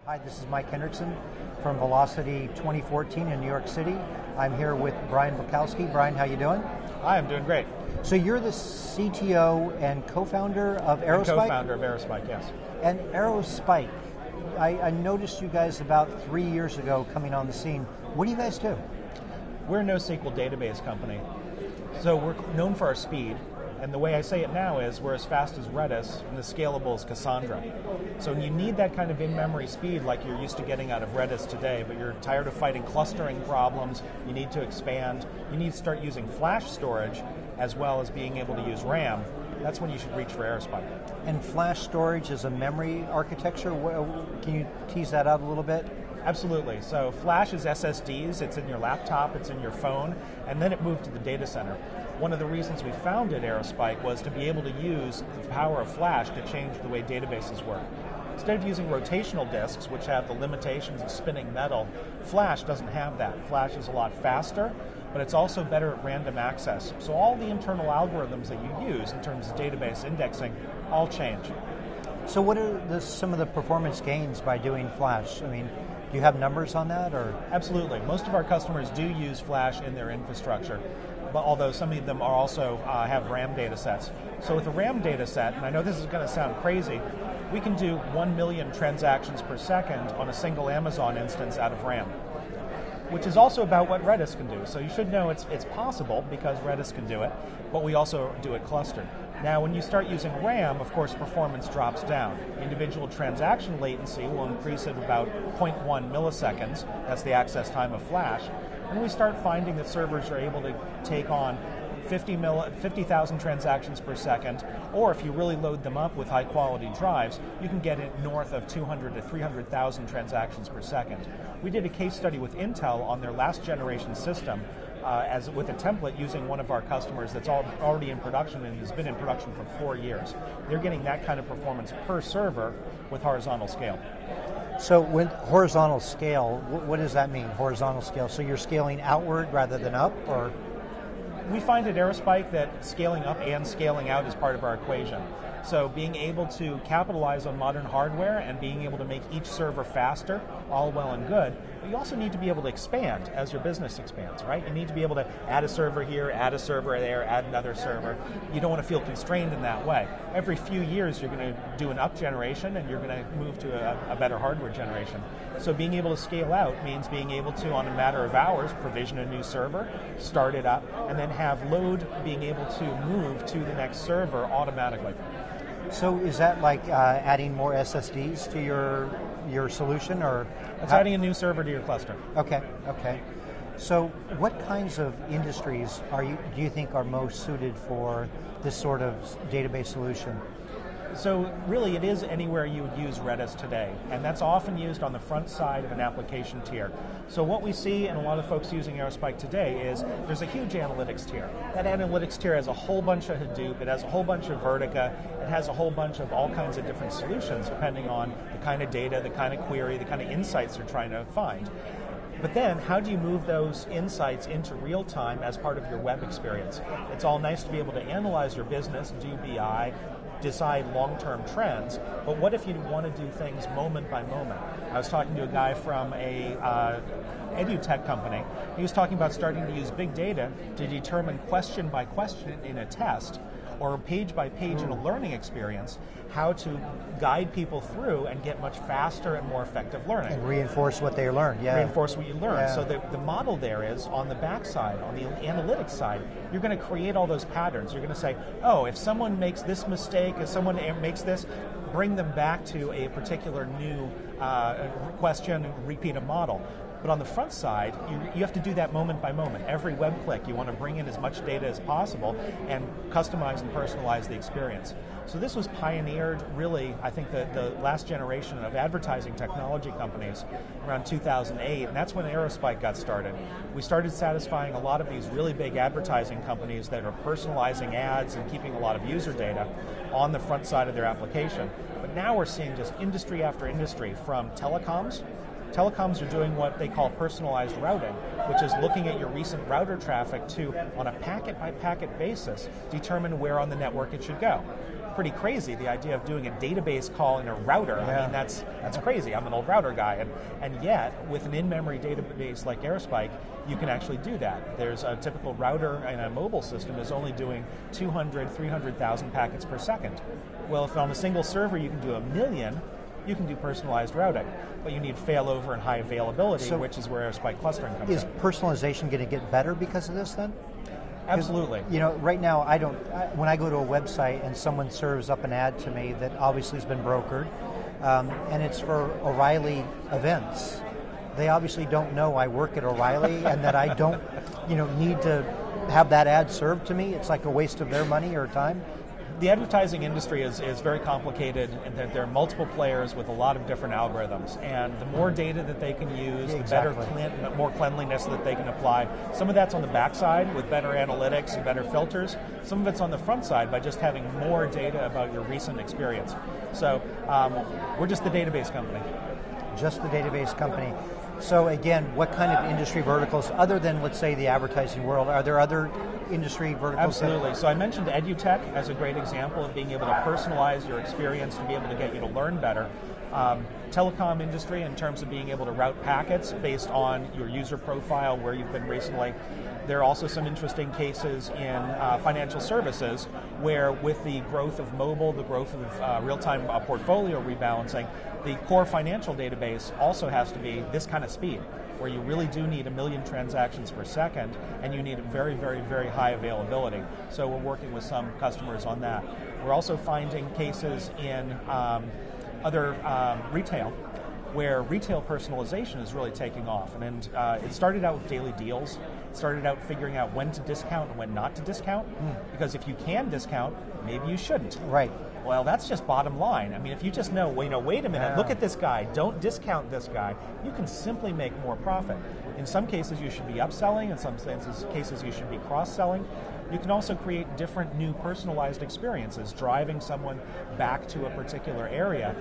Hi, this is Mike Hendrickson from Velocity 2014 in New York City. I'm here with Brian Bulkowski. Brian, how you doing? Hi, I'm doing great. So you're the CTO and co-founder of Aerospike? Co-founder of Aerospike, yes. And Aerospike, I noticed you guys about 3 years ago coming on the scene. What do you guys do? We're a NoSQL database company. So we're known for our speed. And the way I say it now is we're as fast as Redis and as scalable as Cassandra. So you need that kind of in-memory speed like you're used to getting out of Redis today, but you're tired of fighting clustering problems, you need to expand, you need to start using flash storage as well as being able to use RAM. That's when you should reach for Aerospike. And flash storage is a memory architecture? Can you tease that out a little bit? Absolutely. So flash is SSDs, it's in your laptop, it's in your phone, and then it moved to the data center. One of the reasons we founded Aerospike was to be able to use the power of flash to change the way databases work. Instead of using rotational disks, which have the limitations of spinning metal, flash doesn't have that. Flash is a lot faster, but it's also better at random access. So all the internal algorithms that you use in terms of database indexing all change. So what are some of the performance gains by doing flash? I mean, do you have numbers on that? Or Absolutely. Most of our customers do use flash in their infrastructure, but although some of them are also have RAM data sets. So with a RAM data set, and I know this is going to sound crazy, we can do 1 million transactions per second on a single Amazon instance out of RAM, which is also about what Redis can do. So you should know it's possible because Redis can do it, but we also do it clustered. Now, when you start using RAM, of course, performance drops down. Individual transaction latency will increase at about 0.1 milliseconds. That's the access time of flash. And we start finding that servers are able to take on 50,000 transactions per second, or if you really load them up with high-quality drives, you can get it north of 200 to 300,000 transactions per second. We did a case study with Intel on their last generation system with a template using one of our customers that's already in production and has been in production for 4 years. They're getting that kind of performance per server with horizontal scale. So with horizontal scale, what does that mean, horizontal scale? So you're scaling outward rather than up, or? We find at Aerospike that scaling up and scaling out is part of our equation. So being able to capitalize on modern hardware and being able to make each server faster, all well and good, but you also need to be able to expand as your business expands, right? You need to be able to add a server here, add a server there, add another server. You don't want to feel constrained in that way. Every few years you're going to do an up generation and you're going to move to a better hardware generation. So being able to scale out means being able to, on a matter of hours, provision a new server, start it up, and then have load being able to move to the next server automatically. So is that like adding more SSDs to your solution, or? It's adding a new server to your cluster. Okay. So what kinds of industries do you think are most suited for this sort of database solution? So really it is anywhere you would use Redis today, and that's often used on the front side of an application tier. So what we see, and a lot of folks using Aerospike today, is there's a huge analytics tier. That analytics tier has a whole bunch of Hadoop, it has a whole bunch of Vertica, it has a whole bunch of all kinds of different solutions depending on the kind of data, the kind of query, the kind of insights you're trying to find. But then, how do you move those insights into real time as part of your web experience? It's all nice to be able to analyze your business, do BI, decide long-term trends, but what if you want to do things moment by moment? I was talking to a guy from a edutech company. He was talking about starting to use big data to determine question by question in a test, or page by page in a learning experience, how to guide people through and get much faster and more effective learning. And reinforce what they learned, yeah. Reinforce what you learned. Yeah. So the model there is, on the back side, on the analytics side, you're going to create all those patterns. You're going to say, oh, if someone makes this mistake, if someone makes this, bring them back to a particular new question and repeat a model. But on the front side, you have to do that moment by moment. Every web click, you want to bring in as much data as possible and customize and personalize the experience. So this was pioneered, really, I think, the last generation of advertising technology companies around 2008, and that's when Aerospike got started. We started satisfying a lot of these really big advertising companies that are personalizing ads and keeping a lot of user data on the front side of their application. But now we're seeing just industry after industry, from telecoms. Telecoms are doing what they call personalized routing, which is looking at your recent router traffic to, on a packet-by-packet basis, determine where on the network it should go. pretty crazy, the idea of doing a database call in a router. Yeah. I mean, that's crazy. I'm an old router guy. And yet, with an in-memory database like Aerospike, you can actually do that. There's a typical router in a mobile system is only doing 200, 300,000 packets per second. Well, if on a single server you can do 1 million, you can do personalized routing, but you need failover and high availability, which is where Aerospike clustering comes in. Is personalization going to get better because of this then? Absolutely. You know, right now when I go to a website and someone serves up an ad to me that obviously has been brokered, and it's for O'Reilly events, they obviously don't know I work at O'Reilly and that I don't, need to have that ad served to me. It's like a waste of their money or time. The advertising industry is very complicated, and that there are multiple players with a lot of different algorithms. And the more data that they can use, Exactly. the more cleanliness that they can apply. Some of that's on the backside with better analytics and better filters. Some of it's on the front side by just having more data about your recent experience. So we're just the database company. Just the database company. So again, what kind of industry verticals, other than, let's say, the advertising world, are there other industry verticals? Absolutely. So I mentioned EduTech as a great example of being able to personalize your experience to be able to get you to learn better. Telecom industry in terms of being able to route packets based on your user profile, where you've been recently. There are also some interesting cases in financial services where, with the growth of mobile, the growth of real-time portfolio rebalancing, the core financial database also has to be this kind of speed, where you really do need 1 million transactions per second, and you need very, very, very high availability. So we're working with some customers on that. We're also finding cases in other retail, where retail personalization is really taking off. And it started out with daily deals. It started out figuring out when to discount and when not to discount. Because if you can discount, maybe you shouldn't. Right. Well, that's just bottom line. I mean, if you just know, wait a minute, look at this guy, don't discount this guy, you can simply make more profit. In some cases, you should be upselling. In some cases, you should be cross-selling. You can also create different new personalized experiences, driving someone back to a particular area.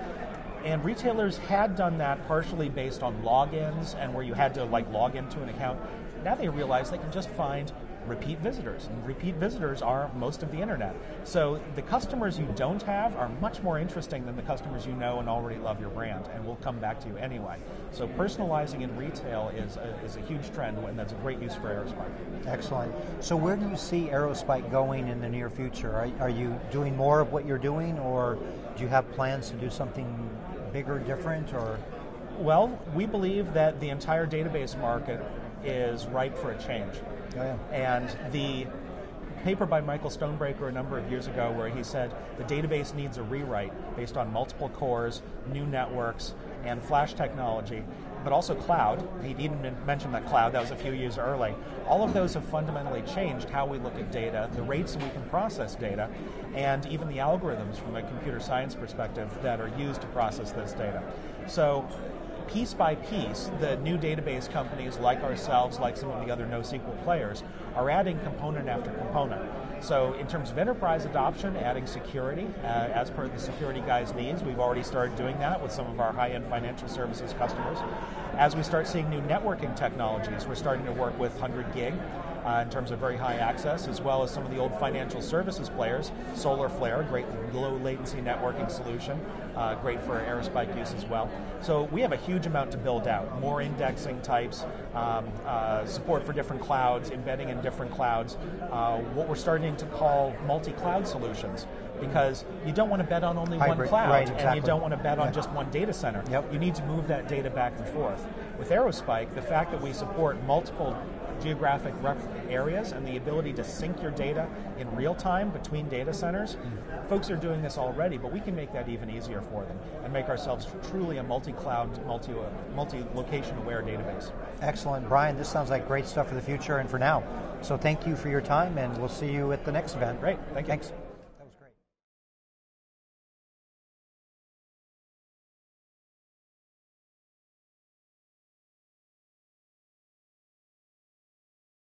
And retailers had done that partially based on logins and where you had to log into an account. Now they realize they can just find repeat visitors, and repeat visitors are most of the internet. So the customers you don't have are much more interesting than the customers you know and already love your brand and will come back to you anyway. So personalizing in retail is a huge trend, and that's a great use for Aerospike. Excellent. So where do you see Aerospike going in the near future? Are you doing more of what you're doing, or do you have plans to do something bigger, different, or? Well, we believe that the entire database market is ripe for a change. Oh, yeah. And the paper by Michael Stonebreaker a number of years ago, where he said the database needs a rewrite based on multiple cores, new networks, and flash technology, but also cloud. He didn't mention that cloud, that was a few years early. All of those have fundamentally changed how we look at data, the rates that we can process data, and even the algorithms from a computer science perspective that are used to process this data. So piece by piece, the new database companies like ourselves, like some of the other NoSQL players, are adding component after component. So in terms of enterprise adoption, adding security, as per the security guys' needs, we've already started doing that with some of our high-end financial services customers. As we start seeing new networking technologies, we're starting to work with 100 gig in terms of very high access, as well as some of the old financial services players. SolarFlare, great low latency networking solution, great for Aerospike use as well. So we have a huge amount to build out, more indexing types, support for different clouds, embedding in different clouds, what we're starting to call multi-cloud solutions, because you don't want to bet on only Hybrid, one cloud, right, exactly. and you don't want to bet on just one data center. Yep. You need to move that data back and forth. With Aerospike, the fact that we support multiple geographic areas and the ability to sync your data in real time between data centers, folks are doing this already, but we can make that even easier for them and make ourselves truly a multi-cloud, multi-location aware database. Excellent. Brian, this sounds like great stuff for the future and for now. So thank you for your time, and we'll see you at the next event. Great. Thank you. Thanks.